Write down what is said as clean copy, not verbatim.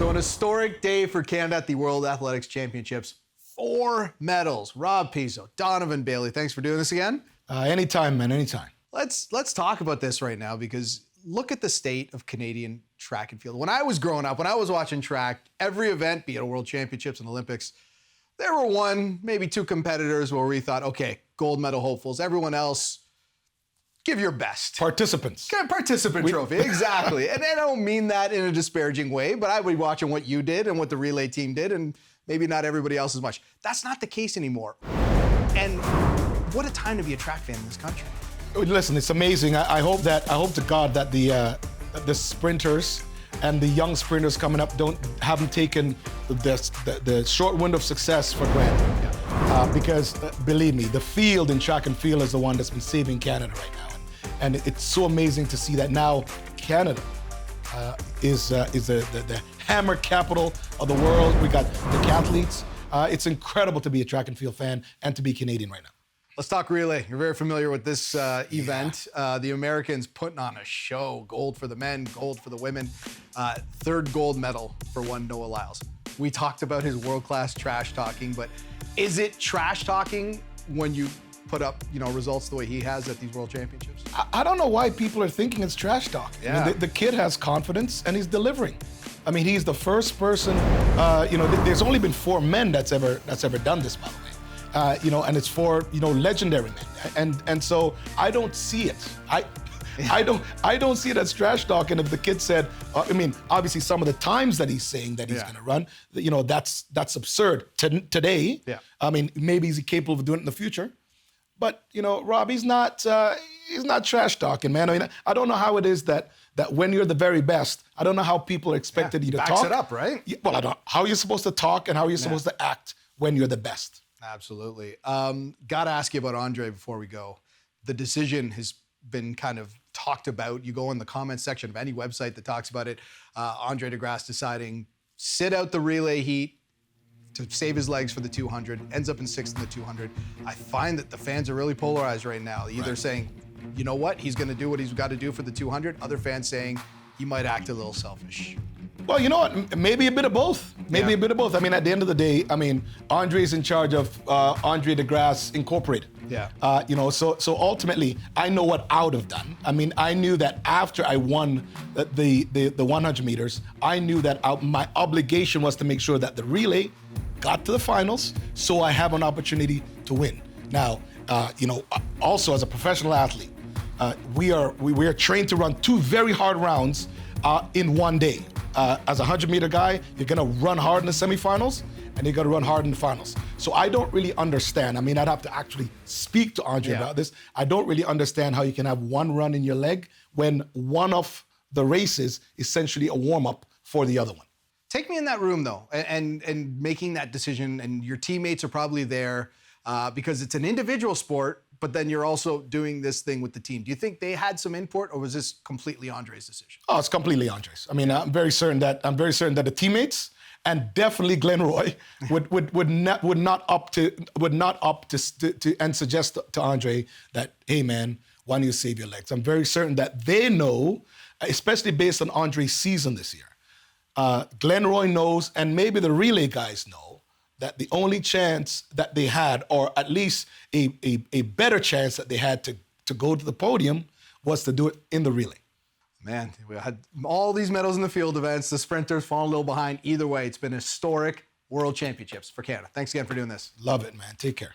So an historic day for Canada at the World Athletics Championships. 4 medals. Rob Pizzo, Donovan Bailey, thanks for doing this again. Anytime, man, anytime. Let's talk about this right now, because look at the state of Canadian track and field. When I was growing up, when I was watching track, every event, be it a World Championships and Olympics, there were one, maybe two competitors where we thought, okay, gold medal hopefuls. Everyone else, give your best. Participants. Participant trophy, exactly. And I don't mean that in a disparaging way, but I would be watching what you did and what the relay team did, and maybe not everybody else as much. That's not the case anymore. And what a time to be a track fan in this country. Listen, it's amazing. I hope to God that the sprinters and the young sprinters coming up haven't taken the short window of success for granted. Yeah. Because believe me, the field in track and field is the one that's been saving Canada right now. And it's so amazing to see that now Canada is the hammer capital of the world. We got the athletes. It's incredible to be a track and field fan and to be Canadian right now. Let's talk relay. You're very familiar with this event. The Americans putting on a show. Gold for the men, gold for the women. Third gold medal for one Noah Lyles. We talked about his world-class trash talking, but is it trash talking when you put up, results the way he has at these World Championships? I don't know why people are thinking it's trash talk. Yeah. I mean, the kid has confidence and he's delivering. I mean, he's the first person. There's only been 4 men that's ever done this, by the way. And it's 4 legendary men. And so I don't see it. I don't see it as trash talk. And if the kid said, obviously some of the times that he's saying that he's going to run, that's absurd today. Yeah. I mean, maybe he's capable of doing it in the future. But Rob, he's not trash talking, man. I mean, I don't know how it is that when you're the very best, I don't know how people are expected you to talk. Backs it up, right? Yeah, well, I don't. How you're supposed to talk and how you're supposed to act when you're the best. Absolutely. Got to ask you about Andre before we go. The decision has been kind of talked about. You go in the comments section of any website that talks about it. Andre de Grasse deciding sit out the relay heat to save his legs for the 200, ends up in 6th in the 200. I find that the fans are really polarized right now. Either saying, you know what, he's going to do what he's got to do for the 200. Other fans saying he might act a little selfish. Well, you know what? Maybe a bit of both. Maybe a bit of both. I mean, at the end of the day, Andre's in charge of Andre de Grasse Incorporated. Yeah. So ultimately, I know what I would have done. I mean, I knew that after I won the 100 meters, I knew that my obligation was to make sure that the relay got to the finals, so I have an opportunity to win. Now, also as a professional athlete, we are trained to run 2 very hard rounds in one day. As a 100-meter guy, you're gonna run hard in the semifinals, and you're gonna run hard in the finals. So I don't really understand. I mean, I'd have to actually speak to Andre about this. I don't really understand how you can have one run in your leg when one of the races is essentially a warm-up for the other one. Take me in that room, though, and making that decision, and your teammates are probably there because it's an individual sport, but then you're also doing this thing with the team. Do you think they had some input, or was this completely Andre's decision? Oh, it's completely Andre's. I mean, I'm very certain that the teammates and definitely Glenn Roy would not opt to and suggest to Andre that, hey man, why don't you save your legs? I'm very certain that they know, especially based on Andre's season this year. Glenn Roy knows, and maybe the relay guys know, that the only chance that they had, or at least a better chance that they had to go to the podium, was to do it in the relay. Man, we had all these medals in the field events. The sprinters falling a little behind. Either way, it's been historic World Championships for Canada. Thanks again for doing this. Love it, man. Take care.